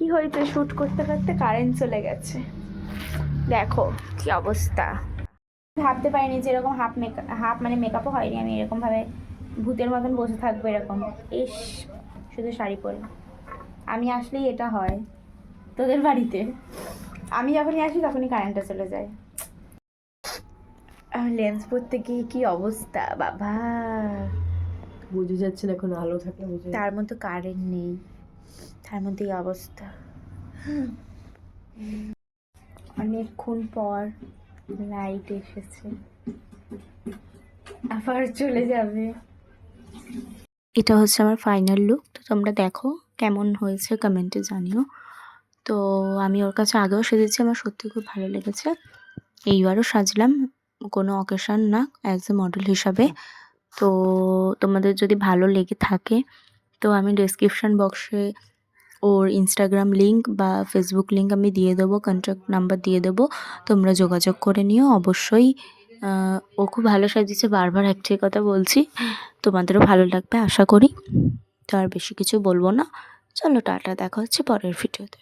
কি হয়েছে, শ্যুট করতে করতে কারেন্ট চলে গেছে। দেখো কি অবস্থা। ভাবতে পারিনি যে এরকম হাফ মানে মেকআপও হয়নি, আমি এরকমভাবে ভূতের মতন বসে থাকবো এরকম। ইস, শুধু শাড়ি পরে। আমি আসলেই এটা হয় তোদের বাড়িতে, আমি যখনই আসি তখনই কারেন্টটা চলে যায়। লেন্স পরতে গিয়ে কি অবস্থা বাবা, বুঝে যাচ্ছে না, এখন আলো থাকলে বুঝে তার মধ্যে কারেন্ট নেই, তার মধ্যে এই অবস্থা। অনেকক্ষণ পর লাইট এসেছে, আবার চলে যাবে। এটা হচ্ছে আমার ফাইনাল লুক। তো তোমরা দেখো কেমন হয়েছে কমেন্টে জানিও। তো আমি ওর কাছে আগেও সেজেছি, আমার সত্যি খুব ভালো লেগেছে। এইবারও সাজলাম, কোনো অকেশন না, অ্যাজ এ মডেল হিসাবে। তো তোমাদের যদি ভালো লেগে থাকে তো আমি ডেসক্রিপশন বক্সে ওর ইনস্টাগ্রাম লিঙ্ক বা ফেসবুক লিঙ্ক আমি দিয়ে দেবো, কন্ট্যাক্ট নাম্বার দিয়ে দেবো, তোমরা যোগাযোগ করে নিও অবশ্যই। ও খুব ভালো সাজিয়েছে, বারবার একটাই কথা বলছি, তোমাদেরও ভালো লাগবে আশা করি। তো আর বেশি কিছু বলবো না, চলো টাটা, দেখা হচ্ছে পরের ভিডিওতে।